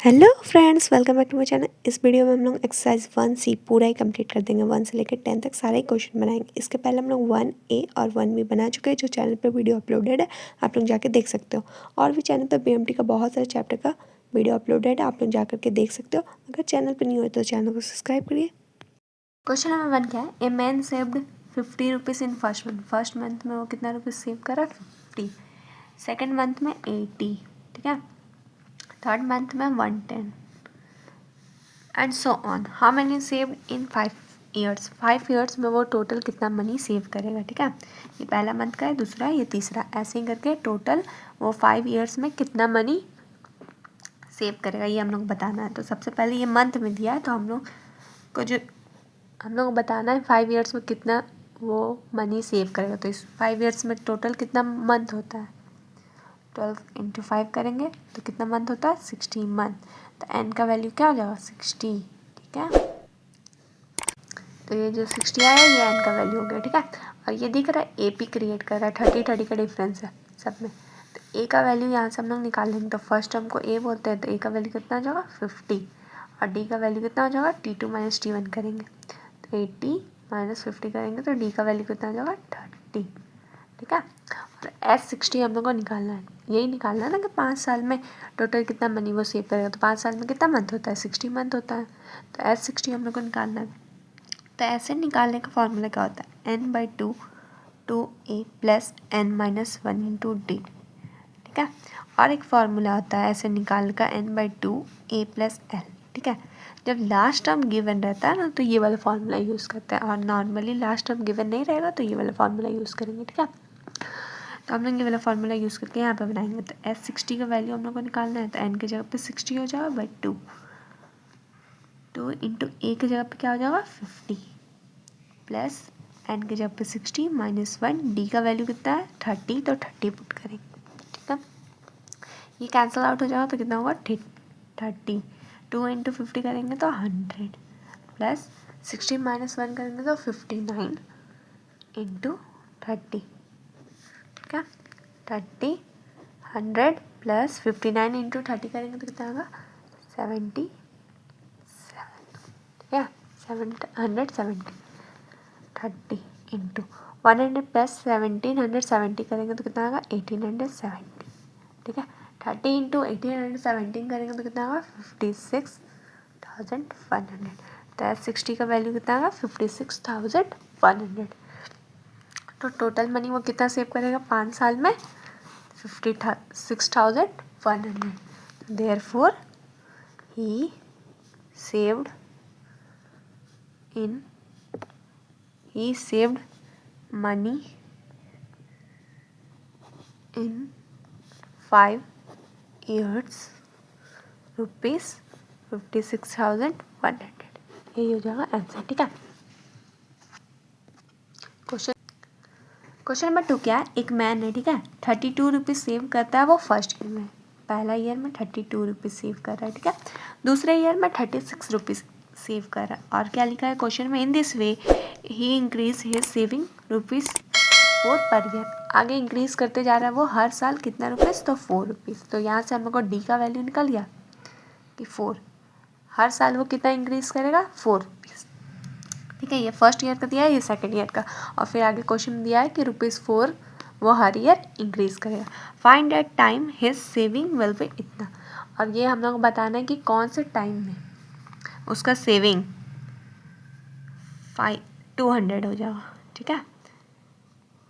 Hello friends, welcome back to my channel. इस video में हम लोग एक्सरसाइज 1C पूरा ही कंप्लीट कर देंगे। 1 से लेकर 10 तक सारे ही क्वेश्चन बनाएंगे। इसके पहले हम लोग 1A और 1B बना चुके हैं, जो चैनल पे वीडियो अपलोडेड है, आप लोग जाके देख सकते हो। और भी चैनल पर BMT का बहुत सारे चैप्टर का वीडियो अपलोडेड है, आप लोग जा करके देख सकते हो। अगर चैनल पर नहीं हो तो चैनल को सब्सक्राइब करिए। क्वेश्चन नंबर 1 क्या है? A man saved 50 rupees in first month में वो कितना रुपीज़ सेव करा? 50। सेकेंड मंथ में 80, ठीक है। थर्ड मंथ में 110 and so on. How many save in 5 years? 5 years में वो टोटल कितना मनी सेव करेगा, ठीक है। ये पहला मंथ का है, दूसरा, ये तीसरा, ऐसे ही करके टोटल वो 5 ईयर्स में कितना मनी सेव करेगा, ये हम लोग बताना है। तो सबसे पहले ये मंथ में दिया है, तो हम लोग को बताना है 5 ईयर्स में कितना वो मनी सेव करेगा। तो इस 5 ईयर्स में टोटल कितना मंथ होता है? 12 इंटू 5 करेंगे तो कितना मंथ होता है? 60 मंथ। तो n का वैल्यू क्या हो जाएगा? 60, ठीक है। तो ये जो 60 आया, ये n का वैल्यू हो गया, ठीक है। और ये दिख रहा है AP क्रिएट कर रहा है, 30 का डिफरेंस है सब में। तो a का वैल्यू यहाँ से हम लोग निकाल लेंगे। तो फर्स्ट टर्म को a बोलते हैं, तो a का वैल्यू कितना हो जाएगा? 50। और d का वैल्यू कितना हो जाएगा? T2 - T1 करेंगे तो 80 - 50 करेंगे तो d का वैल्यू कितना हो जाएगा? 30, ठीक है। और S60 हम लोग को निकालना है। यही निकालना है ना कि 5 साल में टोटल कितना मनी वो सेव करेगा। तो 5 साल में कितना मंथ होता है? 60 मंथ होता है। तो S60 हम लोग को निकालना है। तो ऐसे निकालने का फॉर्मूला क्या होता है? n/2 2a plus n-1 into D, ठीक है। और एक फार्मूला होता है ऐसे निकालने का, n/2 a प्लस l, ठीक है। जब लास्ट टर्म गिवन रहता है ना, तो ये वाला फार्मूला यूज़ करते हैं। और नॉर्मली लास्ट टर्म गिवन नहीं रहेगा तो ये वाला फार्मूला यूज़ करेंगे, ठीक है। तो हम लोग ये वाला फार्मूला यूज़ करके यहाँ पे बनाएंगे। तो S60 का वैल्यू हम लोग को निकालना है। तो n की जगह पे 60 हो जाएगा बाई 2 इंटू a की जगह पे क्या हो जाएगा? 50 प्लस n की जगह पे 60 - 1, d का वैल्यू कितना है? 30, तो 30 पुट करेंगे, ठीक है। ये कैंसिल आउट हो जाएगा तो कितना होगा? 30। 2 इंटू 50 करेंगे तो 100 प्लस 60 - 1 करेंगे तो 59 इंटू 30, ठीक है। 30 100 प्लस 59 इंटू 30 करेंगे तो कितना होगा? 77, ठीक है। 170 30 इंटू 100 प्लस 1770 करेंगे तो कितना होगा? 1870, ठीक है। 30 इंटू 1817 करेंगे तो कितना होगा? 56,100। तो S60 का वैल्यू कितना होगा? 56,100। तो टोटल मनी वो कितना सेव करेगा 5 साल में? 56,100। Therefore he saved money in 5 years ₹56,100। यही हो जाएगा आंसर, ठीक है। क्वेश्चन नंबर 2 क्या है? एक मैन है, ठीक है, 32 रुपीज़ सेव करता है वो फर्स्ट ईयर में। पहला ईयर में 32 रुपीज़ सेव कर रहा है, ठीक है। दूसरे ईयर में 36 रुपीज़ सेव कर रहा है। और क्या लिखा है क्वेश्चन में? In this way he increase his saving ₹4 per year. आगे इंक्रीज करते जा रहा है वो हर साल कितना रुपीज़? तो 4 रुपीज़। तो यहाँ से हम लोग को डी का वैल्यू निकल गया कि 4। हर साल वो कितना इंक्रीज करेगा? 4 रुपीज़, ठीक है। ये फर्स्ट ईयर का दिया है, ये सेकंड ईयर का। और फिर आगे क्वेश्चन दिया है कि ₹4 वो हर ईयर इंक्रीज करेगा। Find that time his saving will be इतना। और ये हम लोग को बताना है कि कौन से टाइम में उसका सेविंग 200 हो जाएगा, ठीक है।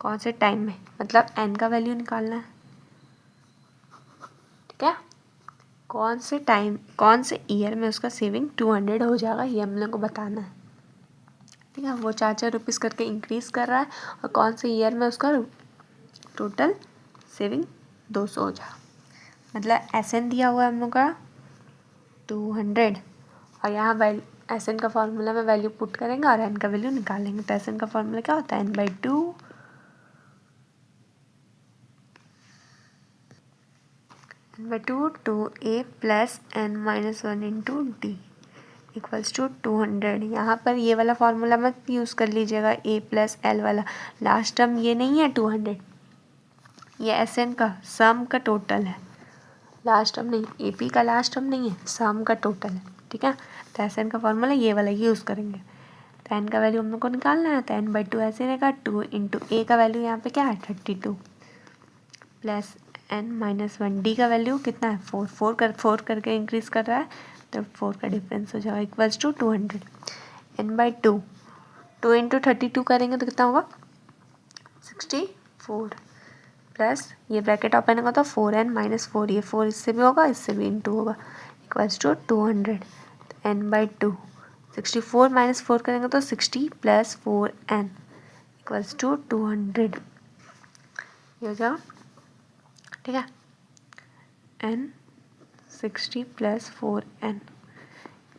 कौन से टाइम में, मतलब n का वैल्यू निकालना है, ठीक है। कौन से टाइम, कौन से ईयर में उसका सेविंग 200 हो जाएगा, ये हम लोग को बताना है, ठीक है। वो 4 रुपीज़ करके इंक्रीज कर रहा है और कौन से ईयर में उसका टोटल सेविंग 200 हो जाएगा। मतलब SN दिया हुआ है हम लोग का 200 और यहाँ वैल्यू SN का फॉर्मूला में वैल्यू पुट करेंगे और n का वैल्यू निकालेंगे। तो SN का फॉर्मूला क्या होता है? n/2 2a plus n-1 into D equals to 200। यहाँ पर ये वाला फार्मूला मत यूज़ कर लीजिएगा, a प्लस l वाला। लास्ट टर्म ये नहीं है 200, ये SN का सम का टोटल है। लास्ट टर्म नहीं, ए पी का लास्ट टर्म नहीं है, सम का टोटल है, ठीक है। तो एस एन का फॉर्मूला ये वाला यूज़ करेंगे। तो एन का वैल्यू हम लोग को निकालना है, तो एन बाई टू ऐसे रहेगा, 2 इंटू ए का वैल्यू यहाँ पे क्या है 32 प्लस एन माइनस 1, डी का वैल्यू कितना है 4, 4 करके इंक्रीज कर रहा है, तो 4 का डिफरेंस हो जाएगा equals to 200। N by 2 into 32 करेंगे तो कितना होगा 64 प्लस ये ब्रैकेट ओपन होगा तो 4n माइनस 4, ये 4 इससे भी होगा, इससे भी इंटू होगा, equals to 200। N by 2 64 minus 4 करेंगे तो 60 प्लस 4n इक्वल्स टू 200, ये हो जाएगा, ठीक है। n 60 प्लस 4n,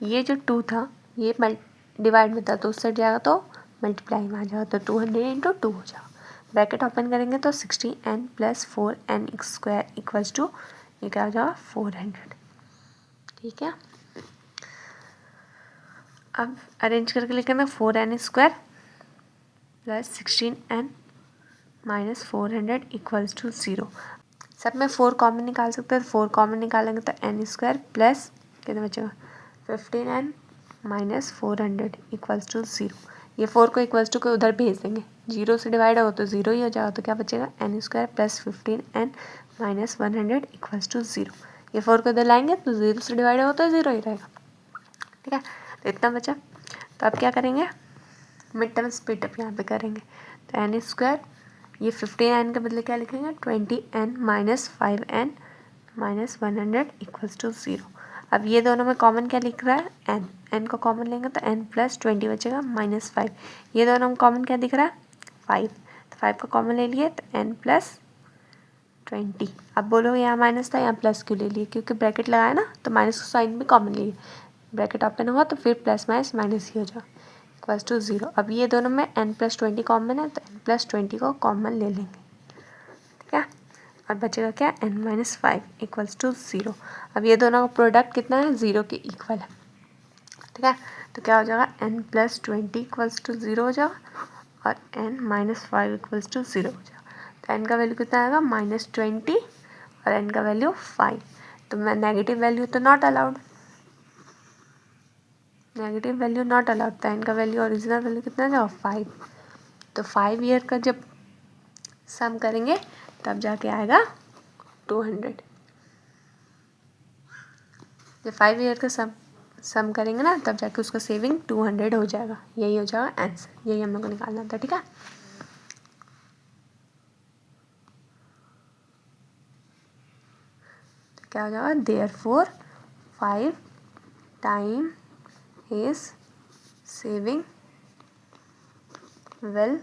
ये जो 2 था ये डिवाइड में था तो उससे जाएगा तो मल्टीप्लाई में आ जाएगा, तो 200 इंटू 2 हो जाएगा। ब्रैकेट ओपन करेंगे तो 60n plus 4n square equals to ये क्या हो जाएगा 400, ठीक है। अब अरेंज करके लिखेंगे 4n square plus 16n minus 400 equals to 0। सब में 4 कॉमन निकाल सकते हैं, 4 कॉमन निकालेंगे तो n स्क्वायर प्लस कितना बचेगा 15n माइनस 400 इक्वल्स टू 0। ये 4 को इक्वल्स टू को उधर भेज देंगे, 0 से डिवाइड होगा तो 0 ही हो जाएगा, तो क्या बचेगा n square plus 15n minus 100 equals to 0। ये 4 को इधर लाएंगे तो 0 से डिवाइड होगा तो 0 ही रहेगा, ठीक है। तो इतना बचा, तो अब क्या करेंगे मिड टर्म स्प्लिट अप यहाँ पे करेंगे, तो n स्क्वायर ये 15n के बदले क्या लिखेंगे 20n minus 5n minus 100 equals to 0। अब ये दोनों में कॉमन क्या लिख रहा है n को कॉमन लेंगे तो n प्लस 20 बचेगा माइनस 5, ये दोनों में कॉमन क्या दिख रहा है 5, तो 5 को कॉमन ले लिए तो n प्लस 20। अब बोलो यहाँ माइनस था यहाँ प्लस क्यों ले लिए, क्योंकि ब्रैकेट लगाया ना तो माइनस का साइन भी कॉमन लिए, ब्रैकेट ओपन होगा तो फिर प्लस माइनस माइनस ही हो जाएगा इक्वल्स टू 0। अब ये दोनों में n प्लस 20 कॉमन है तो n प्लस 20 को कॉमन ले लेंगे, ठीक है। और बचेगा क्या n माइनस 5 इक्वल्स टू 0। अब ये दोनों का प्रोडक्ट कितना है 0 के इक्वल है, ठीक है। तो क्या हो जाएगा n प्लस 20 इक्वल्स टू 0 हो जाएगा और n माइनस 5 इक्वल्स टू 0 हो जाएगा। तो n का वैल्यू कितना आएगा माइनस 20 और n का वैल्यू 5, तो मैं नेगेटिव वैल्यू तो not allowed, negative value not allowed, तो n का वैल्यू ओरिजिनल वैल्यू कितना जाओ 5। तो 5 ईयर का जब सम करेंगे तब जाके आएगा 200, जब 5 ईयर का सम करेंगे ना तब जाके उसका सेविंग 200 हो जाएगा, यही हो जाएगा आंसर, यही हम लोग को निकालना था, ठीक है। तो क्या हो जाएगा therefore 5 time his saving will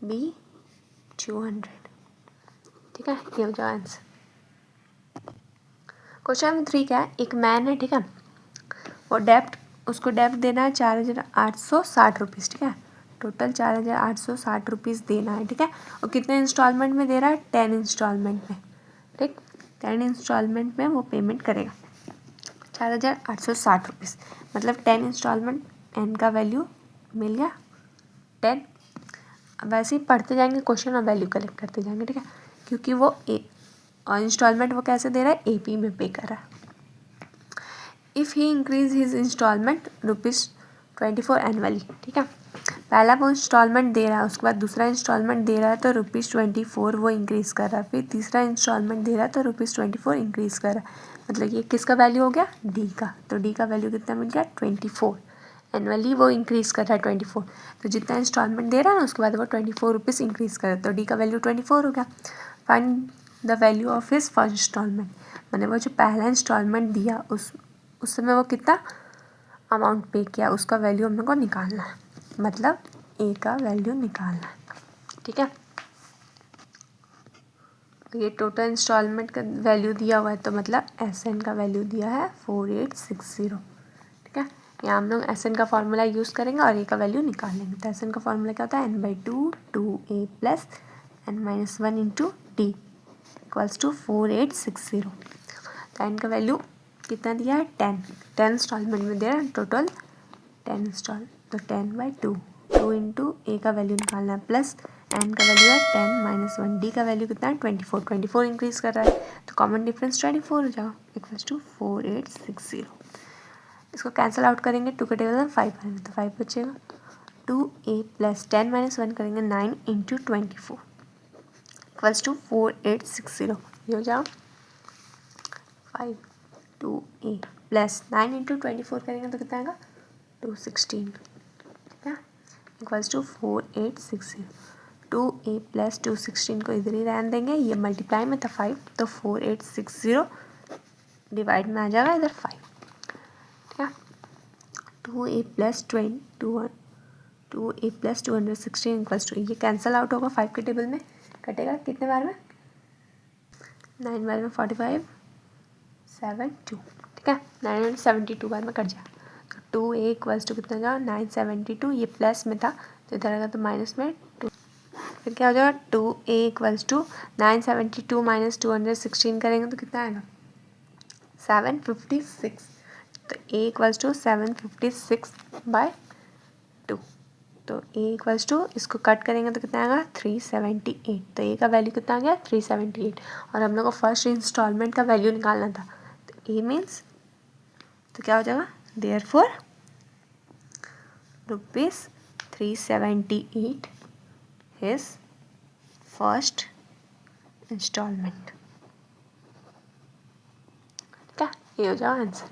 be 200, ठीक है, ये हो जाएगा आंसर। क्वेश्चन नंबर 3 क्या है, एक मैन है, ठीक है, वो डेप्ट उसको डेप्ट देना है 4860 रुपीज़, ठीक है, टोटल 4860 रुपीज़ देना है, ठीक है। और कितने इंस्टॉलमेंट में दे रहा है 10 इंस्टॉलमेंट में, ठीक, 10 इंस्टॉलमेंट में वो पेमेंट करेगा 4860 रुपीज़, मतलब 10 इंस्टॉलमेंट n का वैल्यू मिल गया 10। अब वैसे ही पढ़ते जाएंगे क्वेश्चन और वैल्यू कलेक्ट करते जाएंगे, ठीक है, क्योंकि वो और इंस्टॉलमेंट वो कैसे दे रहा है AP में पे कर रहा है। If he increase his installment ₹24 annually, ठीक है, पहला वो इंस्टॉलमेंट दे रहा है, उसके बाद दूसरा इंस्टॉलमेंट दे रहा है तो ₹24 वो इंक्रीज़ कर रहा है, फिर तीसरा इंस्टॉलमेंट दे रहा है तो ₹24 इंक्रीज़ कर रहा है, मतलब ये किसका वैल्यू हो गया डी का, तो डी का वैल्यू कितना मिल गया 24, एनुअली वो इंक्रीज़ कर रहा है 24, तो जितना इंस्टॉलमेंट दे रहा है ना उसके बाद वो 24 रुपीज़ इंक्रीज़ कर रहा है, तो डी का वैल्यू 24 हो गया। Find the value of his first installment, मैंने वो जो पहला इंस्टॉलमेंट दिया उस समय वो कितना अमाउंट पे किया उसका वैल्यू हम लोग को निकालना है, मतलब ए का वैल्यू निकालना है, ठीक है। ये टोटल इंस्टॉलमेंट का वैल्यू दिया हुआ है तो मतलब SN का वैल्यू दिया है 4860, ठीक है। यहाँ हम लोग SN का फॉर्मूला यूज़ करेंगे और ए का वैल्यू निकाल लेंगे, तो SN का फॉर्मूला क्या होता है n/2 2a plus n-1 into D equals to 4860। तो n का वैल्यू कितना दिया है 10 इंस्टॉलमेंट में दे रहा है टोटल 10 इंस्टॉल, तो 10/2 2 इंटू ए का वैल्यू निकालना है प्लस एन का वैल्यू है 10 माइनस 1, डी का वैल्यू कितना है 24, 24 इंक्रीज कर रहा है तो कॉमन डिफरेंस 24 हो जाओ इक्वल्स टू 4860। इसको कैंसिल आउट करेंगे, 2 के टेबल में 5 आएंगे तो 5 बचेगा। 2a प्लस 10 माइनस 1 करेंगे 9 इंटू 24 इक्वल्स टू 4860, ये हो जाओ 5। 2a प्लस 9 इंटू 24 करेंगे तो कितना आएगा 216, ठीक है, इक्वल्स टू 4860। 2a प्लस 216 को इधर ही रहने देंगे, ये मल्टीप्लाई में था 5 तो 4860 डिवाइड में आ जाएगा इधर 5, ठीक है। 2a प्लस 216 इक्वल्स टू, ये कैंसिल आउट होगा 5 के टेबल में, कटेगा कितने बार में 9 बार में 45 7 2, ठीक है, 972 बार में कट जाए तो 2a इक्वल्स टू कितना जाओ 972, ये प्लस में था तो इधर आएगा तो माइनस में 2, फिर क्या हो जाएगा 2a इक्वल्स टू 972 माइनस 216 करेंगे तो कितना आएगा 756, तो a इक्वल्स टू 756 बाय 2, तो a इक्वल्स टू इसको कट करेंगे तो कितना आएगा 378, तो a का वैल्यू कितना आ गया 378, और हम लोग को फर्स्ट इंस्टॉलमेंट का वैल्यू निकालना था तो a मीन्स तो क्या हो जाएगा therefore rupees 378 is first installment, ठीक है, ये हो जाएगा आंसर।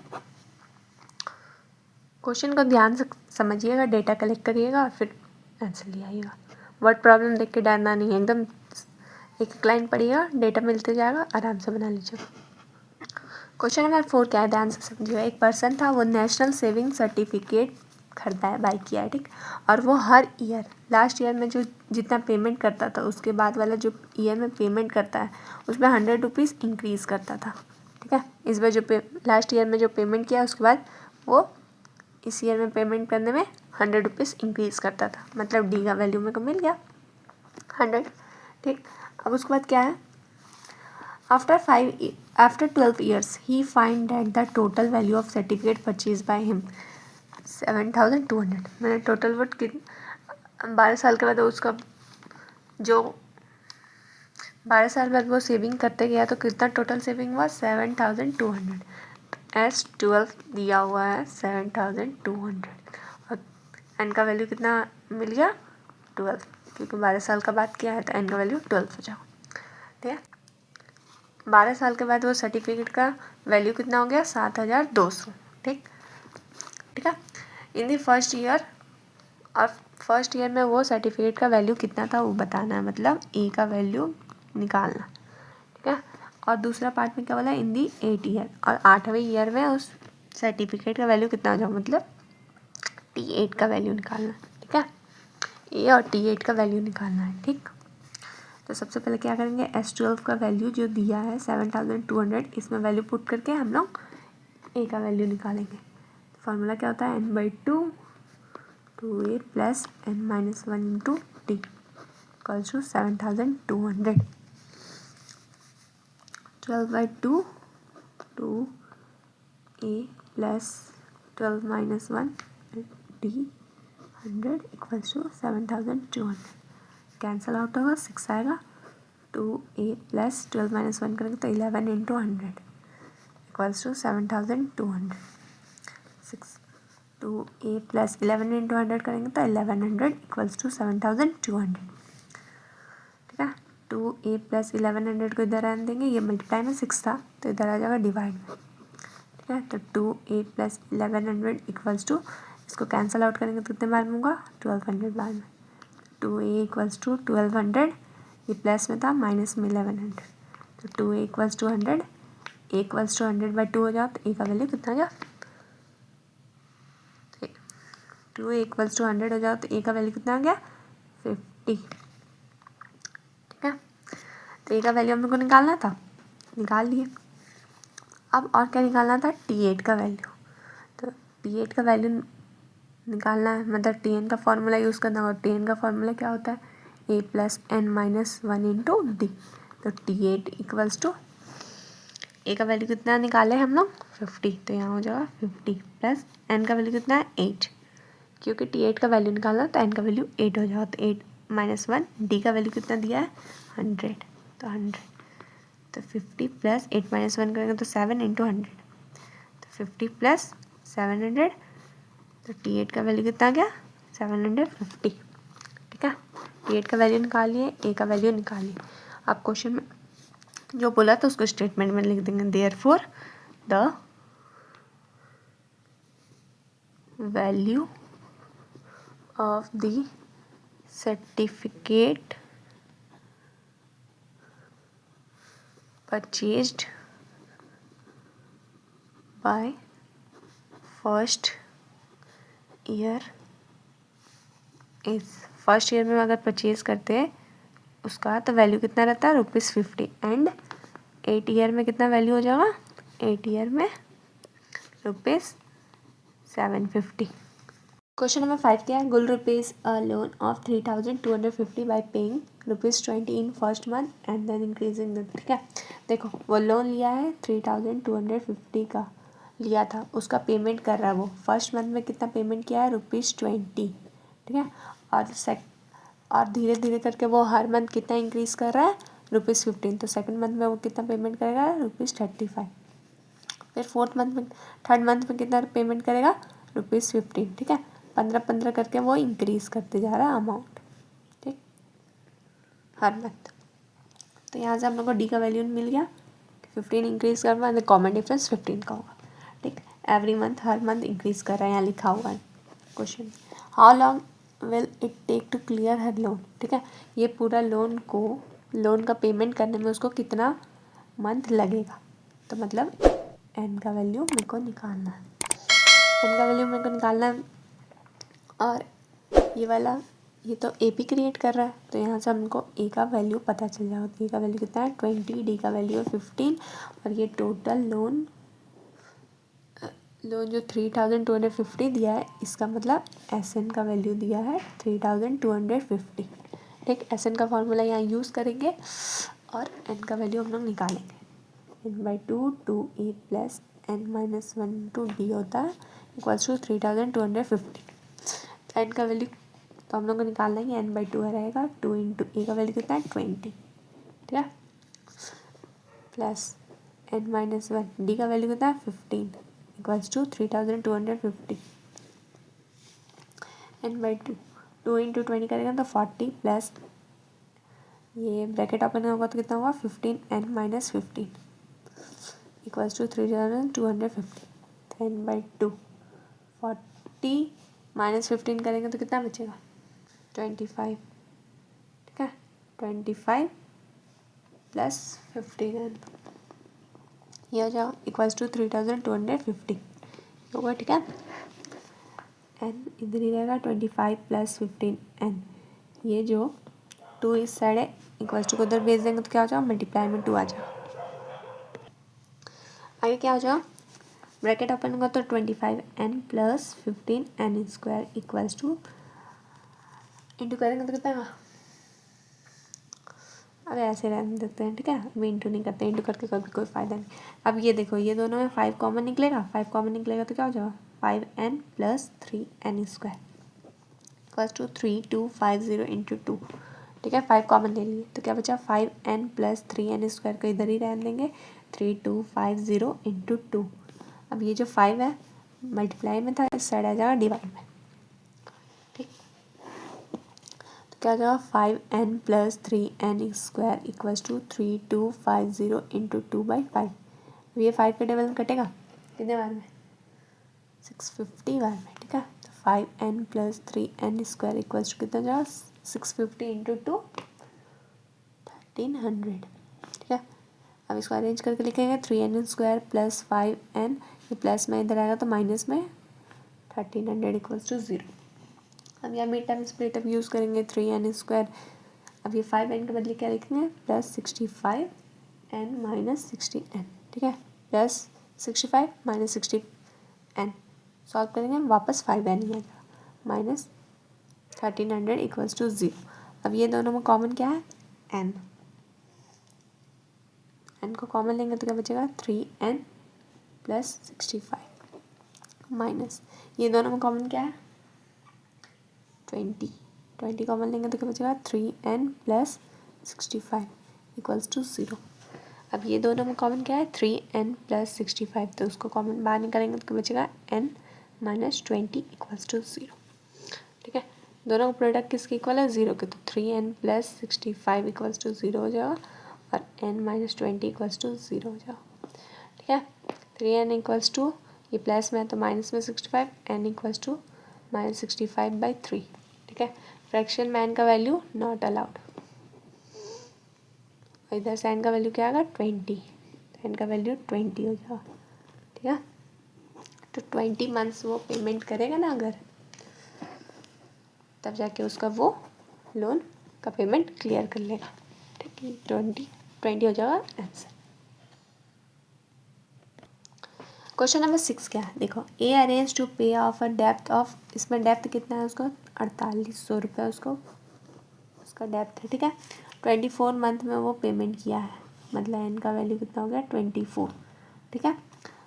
क्वेश्चन को ध्यान से समझिएगा, डेटा कलेक्ट करिएगा और फिर आंसर ले आइएगा। वर्ड प्रॉब्लम देख के डरना नहीं है, एकदम एक लाइन पढ़िएगा, डेटा मिलते जाएगा, आराम से बना लीजिएगा। क्वेश्चन नंबर 4 क्या है, ध्यान से समझिएगा। एक पर्सन था, वो नेशनल सेविंग सर्टिफिकेट खरीदा है, बाई किया है, ठीक, और वो हर ईयर लास्ट ईयर में जो जितना पेमेंट करता था उसके बाद वाला जो ईयर में पेमेंट करता है उसमें 100 रुपीज़ इंक्रीज़ करता था, ठीक है। इस बार जो लास्ट ईयर में जो पेमेंट किया उसके बाद वो इस ईयर में पेमेंट करने में 100 रुपीज़ इंक्रीज़ करता था, मतलब डी का वैल्यू मेरे को मिल गया 100, ठीक। अब उसके बाद क्या है, after 12 years he find that the total value of certificate purchased by him 7200, मैंने टोटल वर्ड 12 साल के बाद उसका जो 12 साल बाद वो सेविंग करते गया तो कितना टोटल सेविंग हुआ 7200, एस 12 दिया हुआ है 7200, और एन का वैल्यू कितना मिल गया 12, क्योंकि 12 साल का बाद किया है तो एन का वैल्यू 12 हो जाओ, ठीक है। 12 साल के बाद वो सर्टिफिकेट का वैल्यू कितना हो गया 7200, ठीक, ठीक है। इन दी फर्स्ट ईयर, और फर्स्ट ईयर में वो सर्टिफिकेट का वैल्यू कितना था वो बताना है, मतलब ए का वैल्यू निकालना, ठीक है। और दूसरा पार्ट में क्या बोला इन दी 8 ईयर, और 8वें ईयर में उस सर्टिफिकेट का वैल्यू कितना हो जाओ, मतलब T8 का वैल्यू निकालना, ठीक है, ए और T8 का वैल्यू निकालना है, ठीक। तो सबसे पहले क्या करेंगे, S12 का वैल्यू जो दिया है 7200, इसमें वैल्यू पुट करके हम लोग ए का वैल्यू निकालेंगे। तो फार्मूला क्या होता है n/2 2a plus n-1 into T equals to 7200, 12/2 2a plus 12-1 D 100 equals to 7200, cancel out होगा 6 आएगा, 2a प्लस 12-1 करेंगे तो 11 into 100 equals to 7200, 6 2a plus 11 into 100 करेंगे तो 1100 इक्वल्स टू 7200, ठीक है। 2a प्लस 1100 को इधर आने देंगे, ये मल्टीप्लाई में 6 था तो इधर आ जाएगा डिवाइड में, ठीक है। तो 2a प्लस 1100 इक्वल्स टू, इसको कैंसल आउट करेंगे तो कितने बार में होगा 1200 बार में, 2a इक्वल्स टू 1200, ये प्लस में था माइनस में 1100, तो 2a equals to 100, a equals to 100/2 हो जाओ तो a का वैल्यू कितना गया 2a इक्वल्स टू 100 हो जाओ तो a का वैल्यू कितना आ गया 50, ठीक है। तो a का वैल्यू हम लोग को निकालना था, निकाल लिए। अब और क्या निकालना था T8 का वैल्यू, तो T8 का वैल्यू निकालना है, मतलब Tn का फॉर्मूला यूज़ करना होगा। Tn का फॉर्मूला क्या होता है a plus n-1 into D, तो T8 इक्वल्स टू a का वैल्यू कितना निकाले हम लोग 50, तो यहाँ हो जाएगा 50 प्लस n का वैल्यू कितना है 8, क्योंकि T8 का वैल्यू निकालना तो n का वैल्यू 8 हो जाएगा, तो 8 -1, डी का वैल्यू कितना दिया है 100, तो 100, तो 50 प्लस 8 - 1 करेंगे तो 7 × 100, तो 50 प्लस 700, तो T8 का वैल्यू कितना आ गया 750। ठीक है, T8 का वैल्यू निकालिए, ए का वैल्यू निकालिए। आप क्वेश्चन में जो बोला था उसको स्टेटमेंट में लिख देंगे, therefore the value of the certificate purchased by first year is, first year में अगर परचेज करते हैं उसका तो वैल्यू कितना रहता है ₹50, एंड 8 ईयर में कितना वैल्यू हो जाएगा 8 ईयर में ₹750। क्वेश्चन नंबर 5 क्या है, गुल rupees a loan of 3250 by paying ₹20 in first month and then increasing the, ठीक है। देखो वो लोन लिया है 3250 का लिया था, उसका पेमेंट कर रहा है वो, फर्स्ट मंथ में कितना पेमेंट किया है ₹20, ठीक है, और धीरे धीरे करके वो हर मंथ कितना इंक्रीज़ कर रहा है ₹15, तो सेकंड मंथ में वो कितना पेमेंट करेगा ₹35, फिर फोर्थ मंथ में, थर्ड मंथ में कितना पेमेंट करेगा ₹15, ठीक है, 15 करके वो इंक्रीज़ करते जा रहा है अमाउंट, ठीक, हर मंथ। तो यहाँ से हम लोग को डी का वैल्यू मिल गया, 15 इंक्रीज़ कर रहा है, कॉमन डिफरेंस 15 का होगा, ठीक, एवरी मंथ हर मंथ इंक्रीज़ कर रहा है, यहाँ लिखा हुआ है question. How long will it take to clear her loan, ठीक है, ये पूरा लोन का पेमेंट करने में उसको कितना मंथ लगेगा, तो मतलब एन का वैल्यू मेरे को निकालना है, और ये वाला ये तो ए पी क्रिएट कर रहा है, तो यहाँ से हमको ए का वैल्यू पता चल जाएगा, ए का वैल्यू कितना है 20, डी का वैल्यू है 15, और ये टोटल लोन जो 3250 दिया है, इसका मतलब एस एन का वैल्यू दिया है 3250, ठीक, एस एन का फॉर्मूला यहाँ यूज़ करेंगे और एन का वैल्यू हम लोग निकालेंगे, n/2 2a plus n-1 to D होता है इक्वल्स टू 3250, एन का वैल्यू तो हम लोग को निकालना है, n/2 रहेगा, 2 × ए का वैल्यू कितना है 20, ठीक है, प्लस n-1 डी का वैल्यू कितना है 15 इक्वल्स टू 3250, n/2 2 × 20 करेगा तो 40 प्लस ये ब्रैकेट ओपन होगा तो कितना होगा 15n-15 इक्वल्स टू 3250, n/2 40 -15 करेंगे तो कितना बचेगा 25, ठीक है, 25 प्लस 15n, ये हो जाएगा इक्वल्स टू 3250 होगा, ठीक है, एन इधर ही रहेगा 25 प्लस 15n, ये जो 2 इस साइड है इक्वल्स टू को उधर भेज देंगे तो क्या हो जाएगा मल्टीप्लाई में 2 आ जाएगा, आगे क्या हो जाएगा ब्रैकेट ओपन होगा तो 25n plus 15n square equals two into करेंगे तो कितना, अरे ऐसे रहने देते हैं, ठीक है, अभी इंटू नहीं करते, इंटू करके कभी कोई फ़ायदा नहीं। अब ये देखो ये दोनों में 5 कॉमन निकलेगा, 5 कॉमन निकलेगा तो क्या हो जाएगा 5n plus 3n square equals to 3250 × 2, ठीक है, 5 कॉमन ले लिए तो क्या बचा 5n प्लस 3n स्क्वायर को इधर ही रहने देंगे, 3250 × 2, अब ये जो 5 है मल्टीप्लाई में था, इस साइड आ जाएगा डिवाइड में, ठीक, तो क्या हो जाएगा 5n plus 3n square equals to 3250 × 2/5, अब ये 5 के टेबल में कटेगा कितने बार में 650 बार में, ठीक है, तो 5n plus 3n square equals to कितना जाएगा 650 × 2 1300, ठीक है, अब इसको अरेंज करके लिखेंगे 3n स्क्वायर प्लस 5n, ये प्लस में इधर आएगा तो माइनस में 1300 इक्वल्स टू 0, अब यहाँ mid term split up use करेंगे 3n स्क्वायर, अब ये 5n के बदले क्या लिखेंगे प्लस 65n माइनस 16n, ठीक है, प्लस 65 माइनस 60n सॉल्व करेंगे वापस 5n ही आ जाएगा माइनस 1300 इक्वल्स टू 0, अब ये दोनों में कॉमन क्या है n को कॉमन लेंगे तो क्या बचेगा 3n प्लस 65 माइनस ये दोनों में कॉमन क्या है 20, 20 कॉमन लेंगे तो क्या बचेगा 3n प्लस 65 इक्वल्स टू 0। अब ये दोनों में कॉमन क्या है 3n प्लस 65, तो उसको कॉमन बाहर निकालेंगे तो क्या बचेगा n माइनस 20 इक्वल्स टू 0। ठीक है, दोनों का प्रोडक्ट किसके इक्वल है 0 के, तो 3n प्लस 65 इक्वल्स टू 0 हो जाएगा और n माइनस 20 इक्वल्स टू 0 हो जाएगा। ठीक है, 3n इक्वल्स टू, ये प्लस में है तो माइनस में 65, n इक्वल्स टू माइनस 65/3। ठीक है, फ्रैक्शन में n का वैल्यू नॉट अलाउड, और इधर से n का वैल्यू क्या आएगा 20, तो n का वैल्यू 20 हो जाएगा। ठीक है, तो 20 मंथ्स वो पेमेंट करेगा ना अगर, तब जाके उसका वो लोन का पेमेंट क्लियर कर लेगा। ठीक है, 20 हो जाएगा आंसर। क्वेश्चन नंबर 6 क्या है, देखो ए अरेंज टू पे ऑफ अ डेप्थ ऑफ, इसमें डेप्थ कितना है उसका 4800 रुपये उसका डेप्थ है। ठीक है, 24 मंथ में वो पेमेंट किया है, मतलब एन का वैल्यू कितना हो गया 24। ठीक है,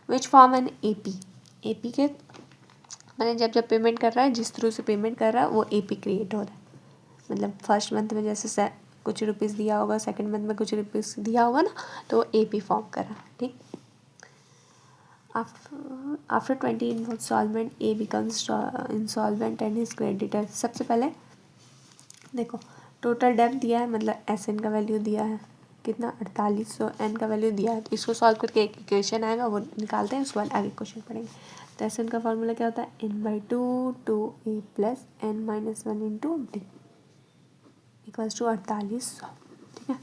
which form an A P के, मैंने जब जब पेमेंट कर रहा है, जिस थ्रू से पेमेंट कर रहा है वो ए पी क्रिएट हो रहा है। मतलब फर्स्ट मंथ में जैसे कुछ रुपीज़ दिया होगा, सेकंड मंथ में कुछ रुपीज़ दिया होगा ना, तो वो ए पी फॉर्म कर रहा है। ठीक, after 20 instalment a becomes insolvent and his creditor. सबसे पहले देखो टोटल डेब्ट दिया है, मतलब एस एन का वैल्यू दिया है कितना 4800, एन का वैल्यू दिया है, तो इसको सॉल्व करके एक इक्वेशन आएगा वो निकालते हैं, उसके बाद आगे क्वेश्चन पढ़ेंगे। तो एस एन का फॉर्मूला क्या होता है n/2 two a plus n minus 1 into D equals to 4800। ठीक है,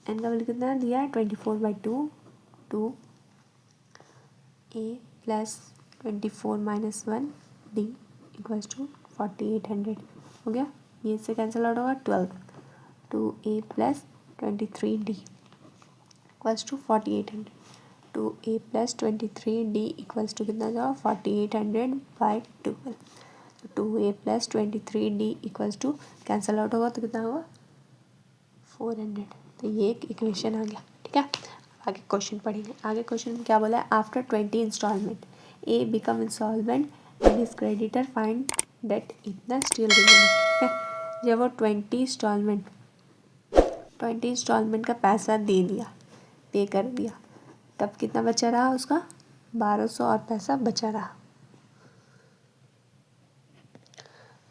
एन का वैल्यू कितना दिया है 24/2 two a plus 24 minus 1 d equals to 4800 हो गया। ये इससे कैंसिल आउट होगा 12 two a plus 23 d equals to 4800 two a plus 23 d equals to कितना जाएगा 4800/12। Two a plus 23 d equals to cancel out होगा तो कितना होगा 400। तो ये एक इक्वेशन आ गया। ठीक है, आगे क्वेश्चन पढ़ेंगे। आगे क्वेश्चन में क्या बोला है, after 20 instalment a become insolvent and his creditor find debt इतना स्टिल रिमेनिंग। ठीक है, जब वो 20 इंस्टॉलमेंट का पैसा दे दिया, पे कर दिया, तब कितना बचा रहा उसका 1200 और पैसा बचा रहा।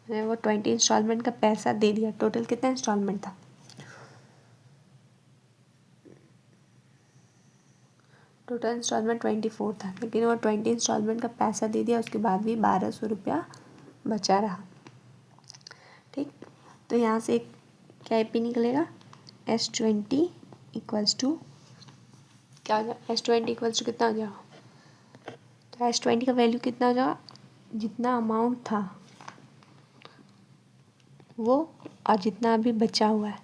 वो 20 इंस्टॉलमेंट का पैसा दे दिया, टोटल कितना इंस्टॉलमेंट था, टोटल इंस्टॉलमेंट 24 था, लेकिन वो 20 इंस्टॉलमेंट का पैसा दे दिया, उसके बाद भी 1200 रुपया बचा रहा। ठीक, तो यहाँ से एक क्या ए पी निकलेगा S20 इक्वल्स टू क्या हो जाएगा, S20 इक्वल्स टू कितना हो जाएगा, तो S20 का वैल्यू कितना हो जाएगा, जितना अमाउंट था वो और जितना अभी बचा हुआ है,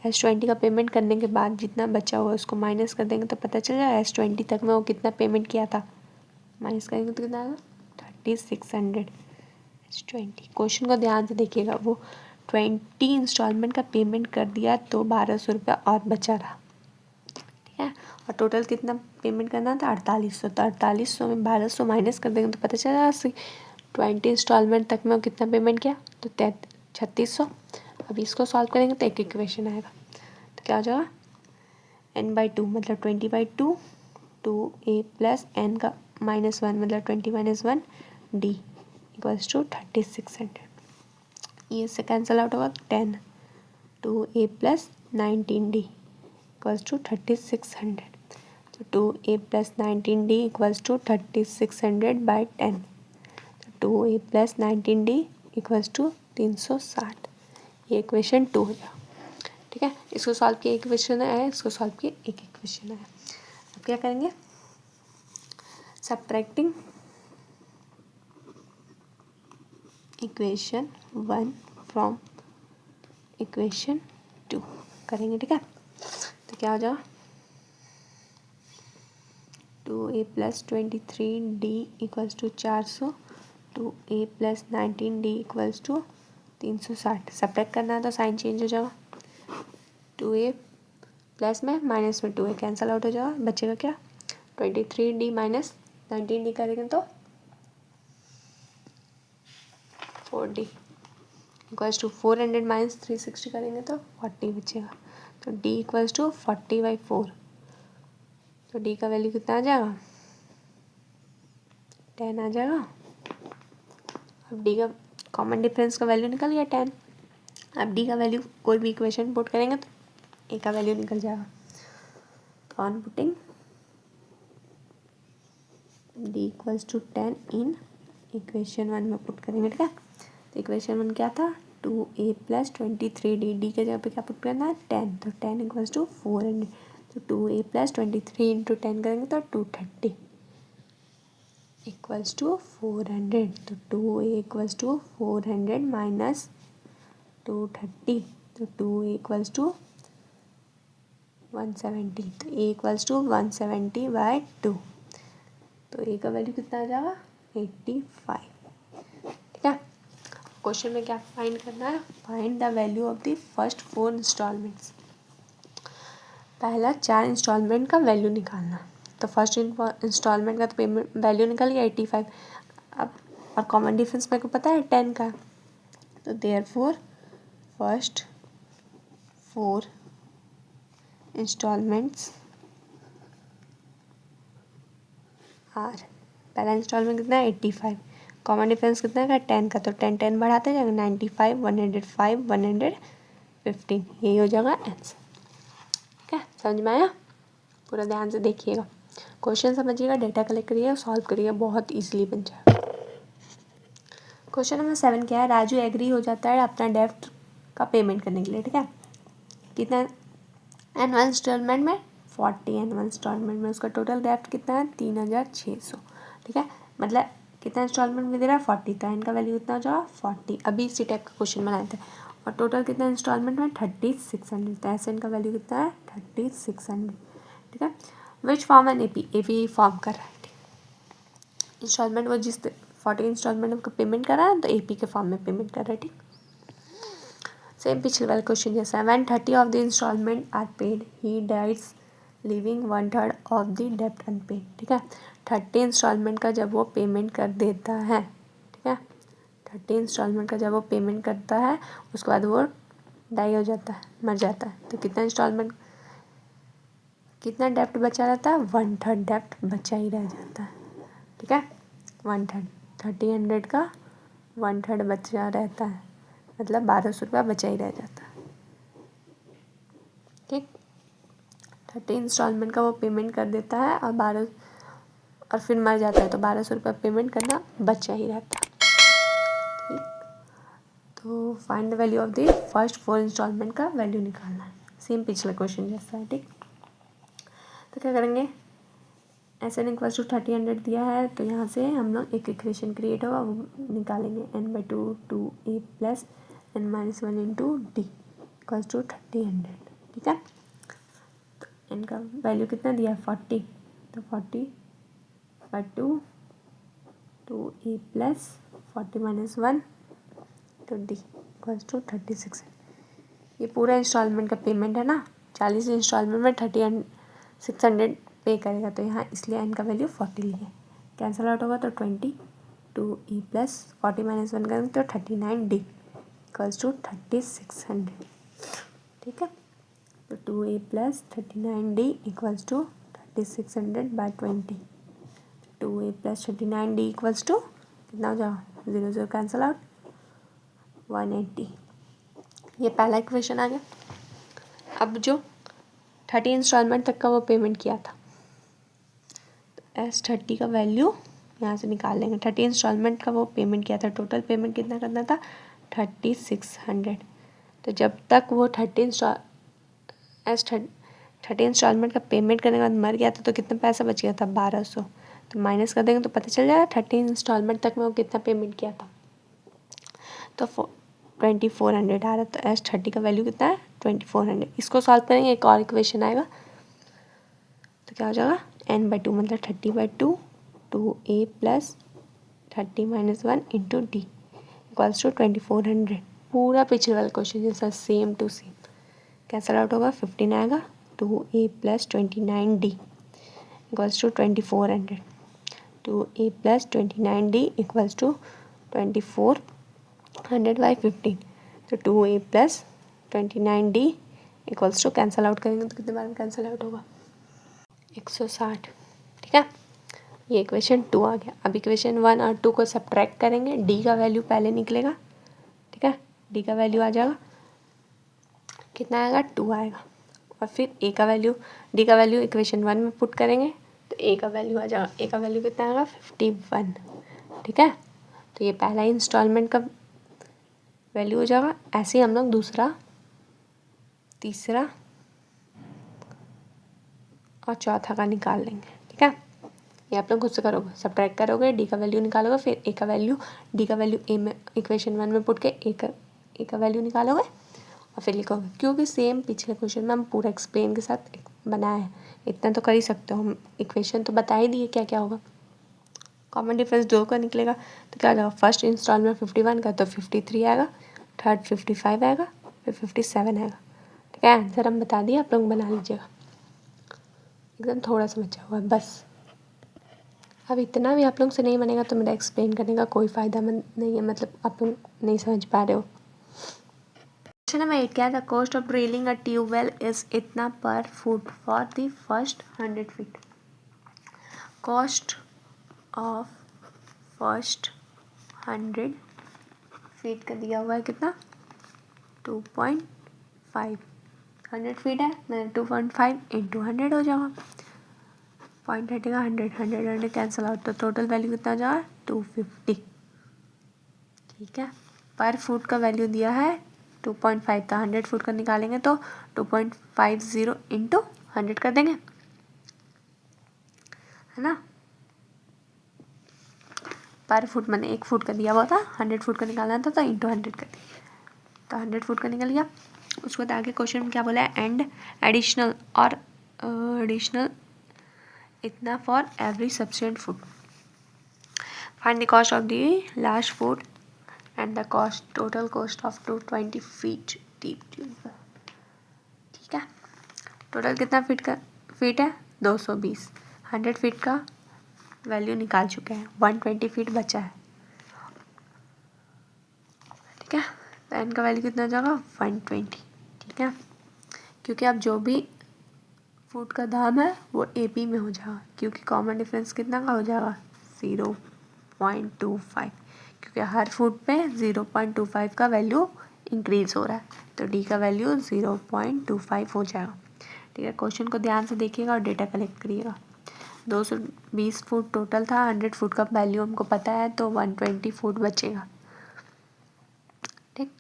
S20 का पेमेंट करने के बाद जितना बचा हुआ है उसको माइनस कर देंगे तो पता चल जाएगा S20 तक में वो कितना पेमेंट किया था, माइनस करेंगे तो कितना आएगा 3600। S20 क्वेश्चन को ध्यान से देखिएगा, वो 20 इंस्टॉलमेंट का पेमेंट कर दिया तो 1200 रुपया और बचा रहा। ठीक है, और टोटल कितना पेमेंट करना था 4800, तो 4800 में 1200 माइनस कर देंगे तो पता चला 20 इंस्टॉलमेंट तक में वो कितना पेमेंट किया, तो 3600। अब इसको सॉल्व करेंगे तो एक इक्वेशन आएगा, तो क्या हो जाएगा n/2 मतलब 20/2 टू ए प्लस एन का माइनस 1 मतलब 20 माइनस 1 डी इक्वल्स टू 3600। ये से कैंसिल आउट होगा 10 two a plus 19 d equals to 3600। तो 2a plus 19d equals to 3600/10। तो 2a plus 19d equals to 360। ये इक्वेशन 2 हो जाएगा। ठीक है, इसको सॉल्व किए एक इक्वेशन आया, इसको सॉल्व किए एक इक्वेशन आया। अब क्या करेंगे, सब्ट्रैक्टिंग इक्वेशन 1 फ्रॉम इक्वेशन 2 करेंगे। ठीक है, तो क्या हो जाएगा 2a plus 23d equals to 400, 2a plus 19d equals to 360। Subtract करना है तो साइन चेंज हो जाएगा, 2a प्लस में माइनस में 2a कैंसिल आउट हो जाएगा, बचेगा क्या 23d माइनस 19d करेंगे तो 4d इक्वल्स टू 400 माइनस 360 करेंगे तो 40 बचेगा। तो d इक्वल्स टू 40/4। तो d का वैल्यू कितना आ जाएगा, 10 आ जाएगा। अब d का कॉमन डिफरेंस का वैल्यू निकल गया 10। अब d का वैल्यू कोई भी इक्वेशन पुट करेंगे तो a का वैल्यू निकल जाएगा। तो on putting d equals to 10 in equation 1 में पुट करेंगे, ठीक है। तो इक्वेशन 1 क्या था, 2a + 23d। d के जगह पे क्या पुट करना है, 10। तो 10 इक्वल्स टू 400। तो 2a + 23 इंटू 10 करेंगे तो 230 इक्वल्स टू 400। तो 2a इक्वल्स टू 400 माइनस 230। तो 2a इक्वल्स टू 170। तो a इक्वल्स टू 170/2। तो a का वैल्यू कितना आ जाएगा, 85, ठीक है। क्वेश्चन में क्या फाइंड करना है, find the value of the first 4 instalments. पहला 4 इंस्टॉलमेंट का वैल्यू निकालना। तो फर्स्ट इंस्टॉलमेंट का तो पेमेंट वैल्यू निकल गया 85। अब और कॉमन डिफरेंस मेरे को पता है 10 का। तो देयरफॉर फर्स्ट 4 इंस्टॉलमेंट्स आर, पहला इंस्टॉलमेंट कितना है 85, कॉमन डिफरेंस कितना है 10 का। तो 10 10 बढ़ाते जाएंगे, 95 105 115, यही हो जाएगा आंसर, ठीक है। समझ में आया, पूरा ध्यान से देखिएगा, क्वेश्चन समझिएगा, डेटा कलेक्ट करिएगा, सॉल्व करिएगा, बहुत ईजिली बन जाएगा। क्वेश्चन नंबर 7 क्या है, राजू एग्री हो जाता है अपना डेब्ट का पेमेंट करने के लिए, ठीक है। कितना एनुअल इंस्टॉलमेंट में 40, एनुअल इंस्टॉलमेंट में उसका टोटल डेब्ट कितना है 3600, ठीक है। मतलब कितना इंस्टॉलमेंट में दे रहा है 40, तो एन का वैल्यू कितना हो जाएगा 40। अभी इसी टाइप का क्वेश्चन बनाए थे। और टोटल कितना इंस्टॉलमेंट में 3600, तो एस एन का वैल्यू कितना है 3600, ठीक है। Which form an A form कर रहा है, इंस्टॉलमेंट वो जिस 40 इंस्टॉलमेंट को पेमेंट कर रहा है तो ए के फॉर्म में पेमेंट कर रहा है, ठीक। सेम पिछले वाले क्वेश्चन जैसा, when 30 of the instalment are paid he dies leaving 1/3 of the डेब्ट अनपेड, ठीक है। 30 इंस्टॉलमेंट का जब वो पेमेंट कर देता है, ठीक है, 30 इंस्टॉलमेंट का जब वो पेमेंट करता है उसके बाद वो डाई हो जाता है, मर जाता है, तो कितना इंस्टॉलमेंट, कितना डेब्ट बचा रहता है 1/3 डेब्ट बचा ही रह जाता है, ठीक है। 1/3 30 का 1/3 बचा रहता है, मतलब 1200 रुपया बचा ही रह जाता है, ठीक। 30 इंस्टॉलमेंट का वो पेमेंट कर देता है और फिर मर जाता है, तो 1200 रुपया पेमेंट करना बचा ही रहता है, ठीक। तो find the value of the first 4 instalment का वैल्यू निकालना है, सेम पिछले क्वेश्चन जैसा है, ठीक। तो क्या करेंगे, एस एन इक्वल्स टू 30 दिया है, तो यहाँ से हम लोग एक इक्वेशन क्रिएट होगा वो निकालेंगे, n/2 2a + n-1 into D equals to 30, ठीक है। तो n का वैल्यू कितना दिया है 40, तो 40/2 2a + 40 - 1 तो डी इक्वल्स टू 36। ये पूरा इंस्टॉलमेंट का पेमेंट है ना, 40 इंस्टॉलमेंट में 3600 पे करेगा, तो यहाँ इसलिए एन का वैल्यू 40 लिए, कैंसिल आउट होगा तो 20 2e + 40 - 1 करेंगे तो 39d इक्वल्स टू 3600, ठीक है। तो 2a + 39d equals to 3600/20, 2a + 39d equals to कितना हो जाएगा, 0 0 कैंसिल आउट 180। ये पहला इक्वेशन आ गया। अब जो 30 इंस्टॉलमेंट तक का वो पेमेंट किया था, तो S30 का वैल्यू यहाँ से निकाल लेंगे। 30 इंस्टॉलमेंट का वो पेमेंट किया था, टोटल पेमेंट कितना करना था 3600। तो जब तक वो 30 इंस्टॉलमेंट का पेमेंट करने के बाद मर गया था, तो कितना पैसा बच गया था 1200, तो माइनस कर देंगे तो पता चल जाएगा 30 इंस्टॉलमेंट तक में वो कितना पेमेंट किया था, तो 2400 आ रहा है। तो S30 का वैल्यू कितना है 2400। इसको सॉल्व करेंगे, एक और इक्वेशन आएगा, तो क्या हो जाएगा n/2 मतलब 30/2 2a + 30 - 1 into D equals to 2400। पूरा पिछले वाला क्वेश्चन जैसा same to same, cancel out होगा 15 आएगा, 2a + 29d equals to 2400, 2a + 29d equals to 2400/15। तो 2a plus 29d equals to, cancel out करेंगे तो कितने बार में कैंसिल आउट होगा, 160। ठीक है, ये इक्वेशन 2 आ गया। अब इक्वेशन 1 और 2 को सब्ट्रैक्ट करेंगे, डी का वैल्यू पहले निकलेगा। ठीक है, डी का वैल्यू आ जाएगा, कितना आएगा, 2 आएगा। और फिर ए का वैल्यू, डी का वैल्यू इक्वेशन 1 में पुट करेंगे तो ए का वैल्यू आ जाएगा, ए का वैल्यू कितना आएगा, 51। ठीक है, तो ये पहला इंस्टॉलमेंट का वैल्यू हो जाएगा। ऐसे ही हम लोग दूसरा, तीसरा और चौथा का निकाल लेंगे। ठीक है, ये आप लोग खुद से करोगे, सब्ट्रैक्ट करोगे, डी का वैल्यू निकालोगे, फिर ए का वैल्यू, डी का वैल्यू ए में इक्वेशन 1 में पुट के ए का वैल्यू निकालोगे और फिर लिखोगे। क्योंकि सेम पिछले क्वेश्चन में हम पूरा एक्सप्लेन के साथ बनाया है, इतना तो कर ही सकते हो, हम इक्वेशन तो बता ही दिए क्या क्या होगा। कॉमन डिफरेंस 2 का निकलेगा तो क्या आ जाएगा, फर्स्ट इंस्टॉलमेंट 51 का तो 53 आएगा, थर्ड 55 आएगा, फिर 57 आएगा। ठीक है, आंसर हम बता दिए, आप लोग बना लीजिएगा, एकदम थोड़ा सा बचा हुआ है बस। अब इतना भी आप लोग से नहीं बनेगा तो मेरा एक्सप्लेन करने का कोई फ़ायदा नहीं है, मतलब आप लोग नहीं समझ पा रहे हो। क्वेश्चन नंबर 8 क्या है, the cost of drilling a tubewell is इतना per foot for the first 100 feet. Cost of first 100 feet का दिया हुआ है कितना, 2.5। 100 फीट है, मैंने 2.5 इंटू 100 हो जाएगा, पॉइंट हटेगा 100, 100 कैंसिल आउट, तो टोटल वैल्यू कितना आ जाएगा, 250। ठीक है, पर फुट का वैल्यू दिया है 2.5 था, 100 फुट का निकालेंगे तो 2.50 इंटू 100 कर देंगे, है ना। पर फुट मैंने 1 फुट का दिया हुआ था, 100 फुट का निकालना था तो इंटू 100 कर दिया, तो 100 फुट का निकल गया। उसके बाद आगे क्वेश्चन में क्या बोला है, एंड एडिशनल और एडिशनल इतना for every subsequent foot, find the cost of the last foot and the cost, total cost of 220 feet deep tube. ठीक है, टोटल कितना फीट है 220, 100 फीट का वैल्यू निकाल चुके हैं, 120 फीट बचा है। ठीक है, तो एन का वैल्यू कितना हो जाएगा, 120। ठीक है, क्योंकि अब जो भी फुट का दाम है वो एपी में हो जाएगा, क्योंकि कॉमन डिफरेंस कितना का हो जाएगा, 0.25, क्योंकि हर फुट पे 0.25 का वैल्यू इंक्रीज हो रहा है, तो डी का वैल्यू 0.25 हो जाएगा। ठीक है, क्वेश्चन को ध्यान से देखिएगा और डेटा कलेक्ट करिएगा। 220 फुट टोटल था, 100 फुट का वैल्यू हमको पता है, तो 120 फुट बचेगा। ठीक,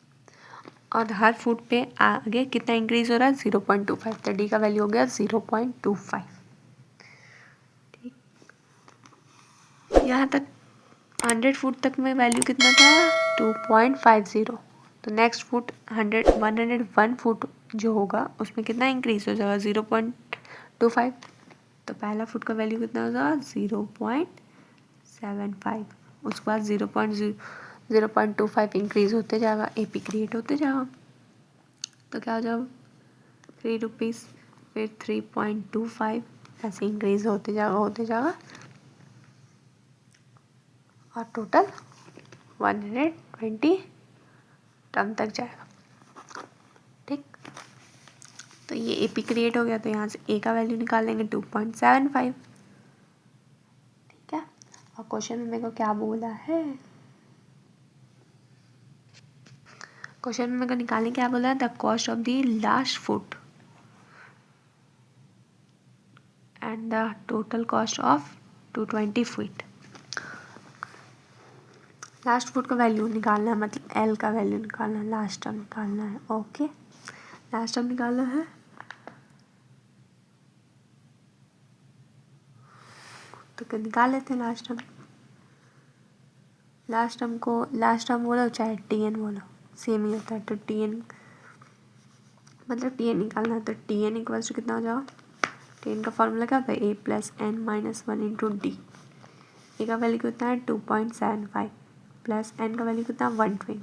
और हर फुट पे आगे कितना इंक्रीज हो रहा है, 0.25, तो डी का वैल्यू हो गया 0.25। ठीक, यहाँ तक 100 फुट तक में वैल्यू कितना था, 2.50, तो नेक्स्ट फुट 101 फुट जो होगा उसमें कितना इंक्रीज हो जाएगा, 0.25, तो पहला फुट का वैल्यू कितना हो जाएगा, 0.75, उसके बाद 0.25 इंक्रीज होते जाएगा, एपी क्रिएट होते जाएगा, तो क्या हो जाएगा 3 रुपीज़, फिर 3.25, ऐसे इंक्रीज होते जाएगा और टोटल 120 टन तक जाएगा। ठीक, तो ये एपी क्रिएट हो गया, तो यहाँ से ए का वैल्यू निकाल लेंगे 2.75। ठीक है, और क्वेश्चन में मेरे को क्या बोला है, क्वेश्चन में मेरे को निकालने क्या बोला है, the cost of the last foot and the total cost of 220 feet. Last foot का वैल्यू निकालना है, मतलब एल का वैल्यू निकालना है, लास्ट टर्म निकालना है। ओके, लास्ट टर्म निकालना है, तो निकाल लेते हैं लास्ट टर्म। लास्ट टर्म बोलो चाहे टी एन बोलो, सेम ही होता है, तो टी एन मतलब टी एन निकालना है, तो टी एन इक्वल्स टू कितना हो जाएगा, टी एन का फॉर्मूला क्या होता है, A plus N minus 1 into D. A का वैल्यू कितना है 2.75 प्लस एन का वैल्यू कितना 120,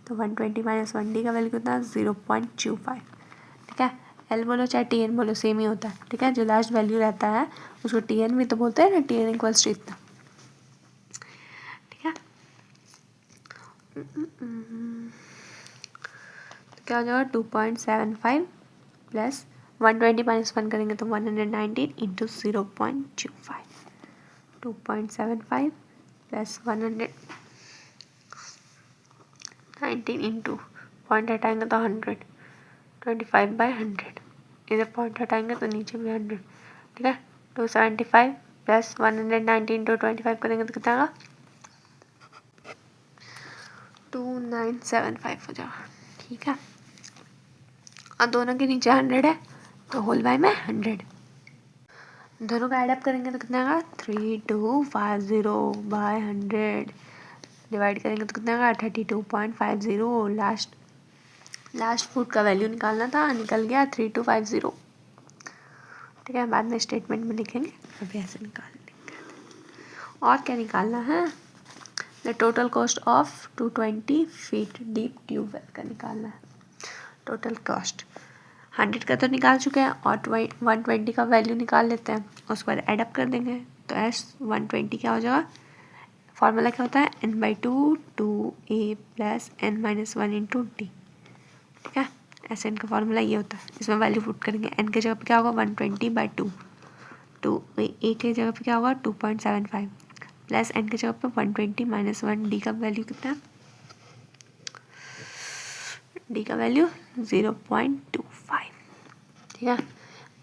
तो 120 माइनस 1, डी का वैल्यू कितना 0.25। ठीक है, एल बोलो चाहे टी एन बोलो सेम ही होता है। ठीक है, जो लास्ट वैल्यू रहता है उसको टी एन भी तो बोलते हैं ना, टी एन इक्वल्स टू इतना। ठीक है, क्या हो जाएगा 2.75 प्लस 120 माइनस 1 करेंगे तो 119 इंटू 0.25 2.75 प्लस 119 इंटू पॉइंट हटाएंगे तो 100 25/100 इधर पॉइंट हटाएंगे तो नीचे भी 100 ठीक है 275 प्लस 190 इंटू 25 करेंगे तो कितना आएगा 2975 हो जाएगा ठीक है। और दोनों के नीचे 100 है तो होल बाय में 100 दोनों का एडअप करेंगे तो कितना आएगा 3250/100 डिवाइड करेंगे तो कितना आएगा 32.50 लास्ट फूड का वैल्यू निकालना था निकल गया 3250 ठीक है। बाद में स्टेटमेंट में लिखेंगे अभी ऐसे निकाल लेंगे। और क्या निकालना है the total cost of 220 feet deep tubewell का निकालना है। टोटल कॉस्ट 100 का तो निकाल चुके हैं और 120 का वैल्यू निकाल लेते हैं उसके बाद एडअप कर देंगे तो S120 क्या हो जाएगा फॉर्मूला क्या होता है n/2 2a plus n-1 into D ठीक है। ऐसे n का फॉर्मूला ये होता है इसमें वैल्यू पुट करेंगे n के जगह पे क्या होगा 120/2 a के जगह पे क्या होगा 2.75 प्लस n के जगह पे 120 माइनस 1 डी का वैल्यू कितना है डी का वैल्यू 0.25 ठीक है।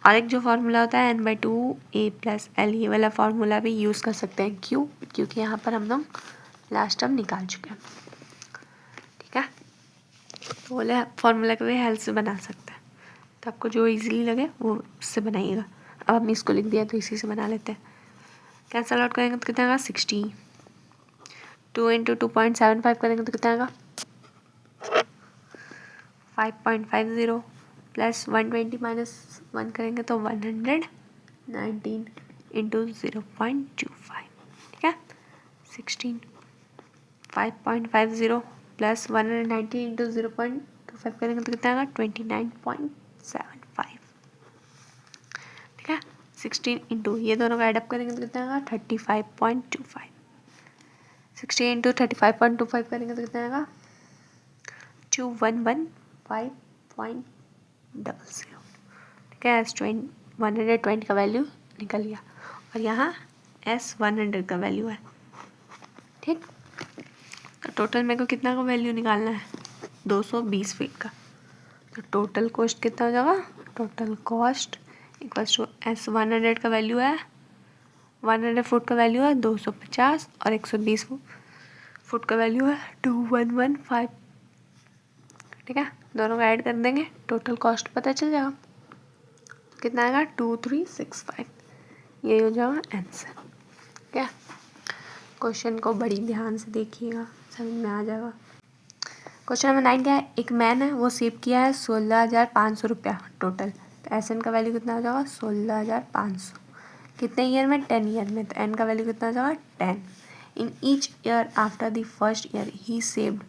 और एक जो फार्मूला होता है n/2 a प्लस एल ये वाला फार्मूला भी यूज़ कर सकते हैं क्यों क्योंकि यहाँ पर हम लोग लास्ट टर्म निकाल चुके हैं ठीक है। तो वाला फार्मूला के भी हेल्प से बना सकते हैं तो आपको जो इजीली लगे वो उससे बनाइएगा। अब हमने इसको लिख दिया तो इसी से बना लेते हैं कैंसल आउट करेंगे तो कितना आएगा 60 2 इंटू 2.75 करेंगे तो कितना आएगा 5.50 प्लस 120 माइनस 1 करेंगे तो 119 इंटू 0.25 ठीक है 16 5.50 प्लस 190 इंटू 0.25 करेंगे तो कितना आएगा 29.75 ठीक है 16 इंटू ये दोनों का एडअप करेंगे तो कितना आएगा 35.25 16 इंटू 35.25 करेंगे तो कितना आएगा 2115.00 ठीक है S120 का वैल्यू निकल गया और यहाँ S100 का वैल्यू है ठीक। तो टोटल मेरे को कितना का वैल्यू निकालना है 220 फीट का तो टोटल कॉस्ट कितना हो जाएगा total cost equals to S100 का वैल्यू है 100 फुट का वैल्यू है 250 और 120 फुट का वैल्यू है 2115 ठीक है। दोनों को ऐड कर देंगे टोटल कॉस्ट पता चल जाएगा कितना आएगा 2365 यही हो जाएगा आंसर ठीक है। क्वेश्चन को बड़ी ध्यान से देखिएगा समझ में आ जाएगा। क्वेश्चन नंबर 9 क्या है एक मैन है वो सेव किया है 16,500 रुपया टोटल तो एन का वैल्यू कितना हो जाएगा 16,500 कितने ईयर में 10 ईयर में तो एन का वैल्यू कितना हो जाएगा 10 in each year after the first year he saved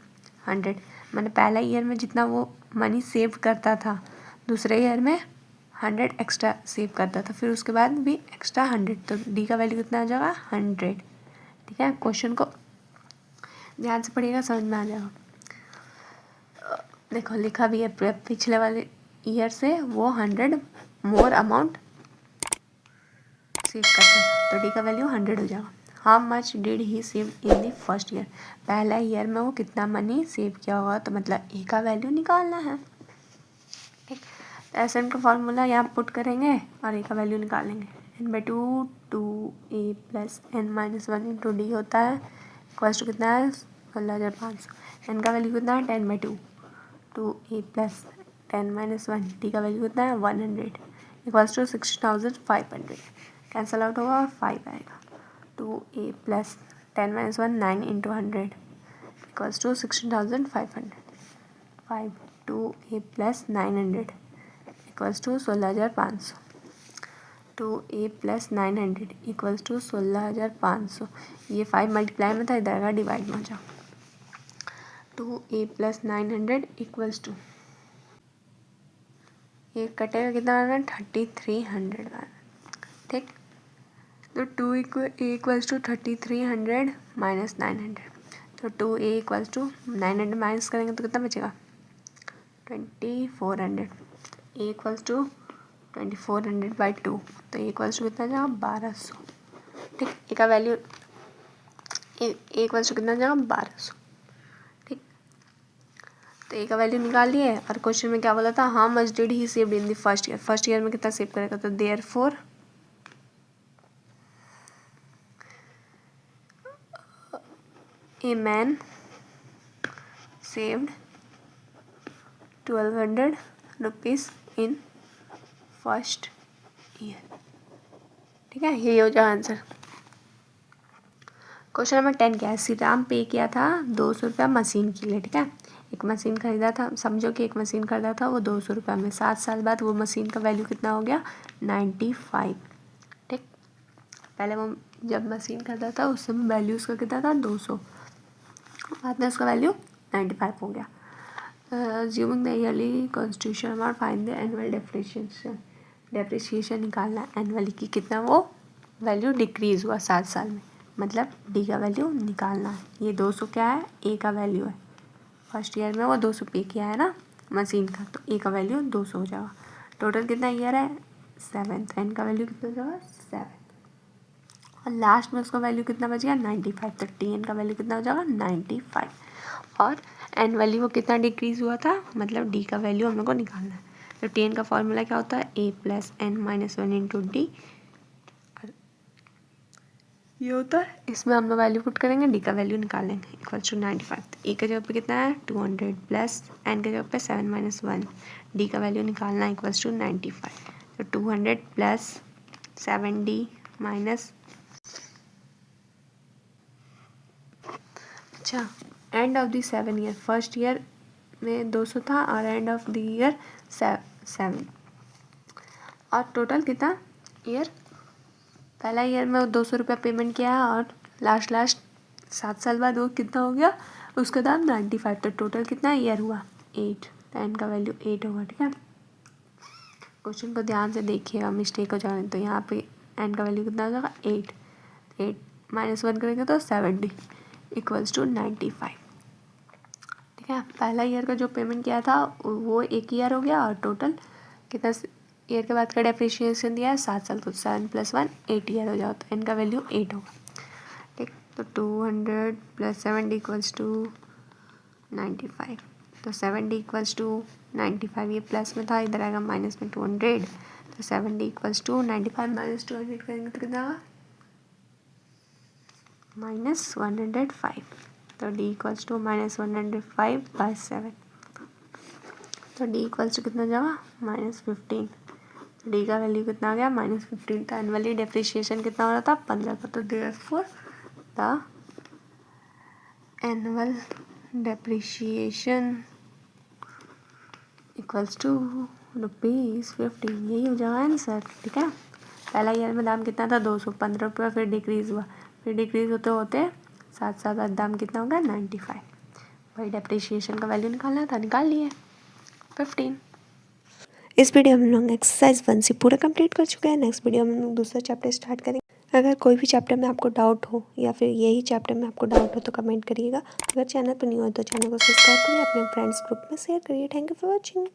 100 मैंने पहला ईयर में जितना वो मनी सेव करता था दूसरे ईयर में 100 एक्स्ट्रा सेव करता था फिर उसके बाद भी एक्स्ट्रा 100 तो डी का वैल्यू कितना आ जाएगा 100 ठीक है। क्वेश्चन को ध्यान से पढ़िएगा समझ में आ जाएगा। देखो लिखा भी है पिछले वाले ईयर से वो 100 मोर अमाउंट सेव करता था तो डी का वैल्यू 100 हो जाएगा। How much did he save in the first year पहला ईयर में वो कितना मनी सेव किया होगा तो मतलब ए का वैल्यू निकालना है ठीक। एस एन का फॉर्मूला यहाँ पुट करेंगे और ए का वैल्यू निकालेंगे n/2 2a plus n-1 into D होता है इक्वल्स टू कितना है 16,500 एन का वैल्यू कितना है 10/2 2a प्लस 10-1 डी का वैल्यू कितना है 100 इक्वल्स टू 60,500 कैंसल आउट होगा और 5 आएगा 2a plus 10-1 9 into 100 equals to 16,500 5 2a plus 900 equals to 16,500 2a plus 900 equals to 16,500 ये 5 मल्टीप्लाई में था इधर आएगा डिवाइड में जाओ 2a प्लस 900 इक्वल्स टू ये कटेगा कितना आना 3,300 आना ठीक। तो 2a इक्वल्स टू 3,300 माइनस 900 तो 2a इक्वल्स टू 900 माइनस करेंगे तो कितना बचेगा 2400, ए इक्वल्स टू 2400/2, तो ए इक्वल्स टू कितना जाएगा 1200। ठीक, ए का वैल्यू ए इक्वल्स टू कितना जाएगा 1200। ठीक, तो ए का वैल्यू निकाल लिए। और क्वेश्चन में क्या बोला था, how much did he saved in the first year, first year में कितना सेव करेगा, तो therefore a man saved 1200 rupees in first year. ठीक है, यही हो जाएगा आंसर। क्वेश्चन नंबर 10 क्या है, श्री राम पे किया था 200 रुपया मशीन के लिए। ठीक है, एक मशीन खरीदा था, समझो कि एक मशीन खरीदा था वो 200 रुपये में, 7 साल बाद वो मशीन का वैल्यू कितना हो गया 95। ठीक, पहले वो जब मशीन खरीदा था उस समय वैल्यू उसका कितना था 200, बाद में उसका वैल्यू 95 हो गया। Assuming the yearly constitution amount, find the annual depreciation निकालना एनुअली की कितना वो वैल्यू डिक्रीज़ हुआ 7 साल में, मतलब डी का वैल्यू निकालना है। ये 200 क्या है, ए का वैल्यू है, फर्स्ट ईयर में वो 200 पे किया है ना मशीन का, तो ए का वैल्यू 200 हो जाएगा। टोटल कितना ईयर है 7, एन का वैल्यू कितना हो जाएगा 7, और लास्ट में उसका वैल्यू कितना बचेगा 95, तो टी एन का वैल्यू कितना हो जाएगा 95, और एन वैल्यू वो कितना डिक्रीज़ हुआ था, मतलब डी का वैल्यू हम लोग को निकालना है। तो टी एन का फॉर्मूला क्या होता है, A plus N minus 1 into D, ये होता है, इसमें हम लोग वैल्यू पुट करेंगे, डी का वैल्यू निकालेंगे इक्वल्स टू 95। ए के जगह पे कितना है 200 प्लस एन के जगह पे 7 माइनस 1, डी का वैल्यू निकालना इक्वल्स टू 95, तो 200 प्लस 7d माइनस, अच्छा end of the 7 year, first year में 200 था और एंड ऑफ द ईयर 7, और टोटल कितना ईयर, पहला ईयर में वो 200 रुपया पेमेंट किया है और लास्ट 7 साल बाद वो कितना हो गया, उसका दाम 95, तो टोटल कितना ईयर हुआ 8, तो एन का वैल्यू 8 होगा। ठीक है, क्वेश्चन को ध्यान से देखिएगा, मिस्टेक हो जाए तो यहाँ पे एन का वैल्यू कितना हो जाएगा 8 माइनस 1 करेंगे तो 70 इक्वल्स टू 95। ठीक है, पहला ईयर का जो पेमेंट किया था वो एक ईयर हो गया, और टोटल कितना ईयर के बाद का डेप्रिशिएशन दिया है 7 साल, तो 7 + 1 8 ईयर हो जाओ, तो एन का वैल्यू 8 होगा। ठीक, तो 200 + 70 इक्वल्स टू 95, तो 70 इक्वल्स टू 95, ये प्लस में था, इधर आएगा माइनस में 200, तो 70 इक्वल्स टू 95 माइनस 200 करेंगे तो कितना होगा -105, तो डी इक्वल्स टू -105/7, तो डी इक्वल्स टू कितना जाएगा -15, डी का वैल्यू कितना आ गया -15, तो एनुअली डेप्रिशिएशन कितना हो रहा था 15 का, तो therefore the annual depreciation equals to ₹15, यही हो जाएगा आंसर। ठीक है, पहला ईयर में दाम कितना था 215 रुपये, फिर डिक्रीज़ हुआ, फिर डिक्रीज़ होते होते 7 साल बाद दाम कितना होगा 95, वही डेप्रिशिएशन का वैल्यू निकालना था, निकाल लिए 15। इस वीडियो में हम लोग एक्सरसाइज 1 से पूरा कंप्लीट कर चुके हैं। नेक्स्ट वीडियो में हम लोग दूसरा चैप्टर स्टार्ट करेंगे। अगर कोई भी चैप्टर में आपको डाउट हो या फिर यही चैप्टर में आपको डाउट हो तो कमेंट करिएगा। अगर चैनल पर न्यू हो तो चैनल को सब्सक्राइब करिए, अपने फ्रेंड्स ग्रुप में शेयर करिए। Thank you for watching.